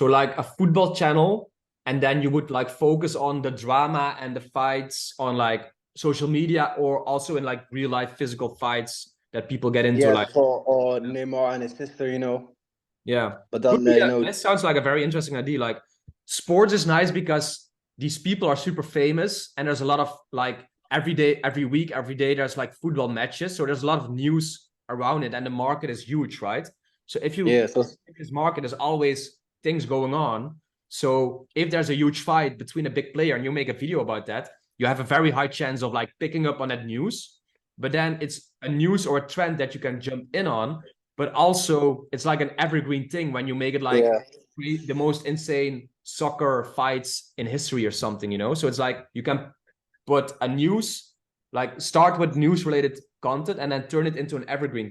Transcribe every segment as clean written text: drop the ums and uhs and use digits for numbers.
So like a football channel, and then you would like focus on the drama and the fights on like social media, or also in like real life physical fights that people get into, Yes, like, or Neymar and his sister, yeah. But Could then, be that sounds like a very interesting idea. Like sports is nice because these people are super famous, and there's a lot of like every day, every week, every day there's like football matches. So there's a lot of news around it, and the market is huge, right? So yeah, so if this market, there's always things going on. So if there's a huge fight between a big player and you make a video about that, you have a very high chance of like picking up on that news. But then it's a news or a trend that you can jump in on, but also it's like an evergreen thing when you make it like yeah. the most insane soccer fights in history or something, you know? So it's like you can put a news, like start with news related content and then turn it into an evergreen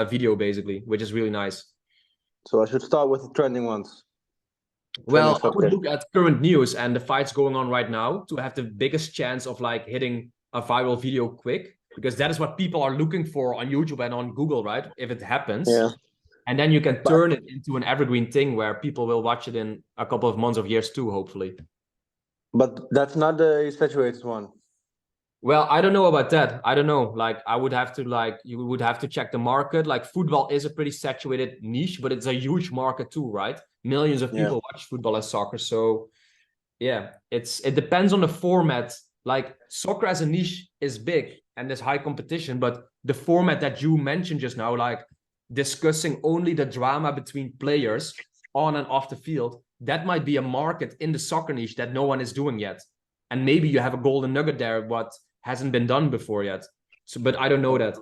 video basically, which is really nice. So I should start with the trending ones. Trending Well, I would soccer. look at current news and the fights going on right now to have the biggest chance of like hitting a viral video quick, because that is what people are looking for on YouTube and on Google, right? If it happens. Yeah. And then you can But turn it into an evergreen thing where people will watch it in a couple of months of years too, hopefully. but that's not the saturated one. Well, I don't know about that. I don't know. Like, I would have to like you would have to check the market. Like, football is a pretty saturated niche, but it's a huge market too, right? Millions of Yeah. people watch football and soccer. So yeah, it depends on the format. Like, soccer as a niche is big and there's high competition, but the format that you mentioned just now, like discussing only the drama between players on and off the field, that might be a market in the soccer niche that no one is doing yet. And maybe you have a golden nugget there, what hasn't been done before yet. So, but I don't know that.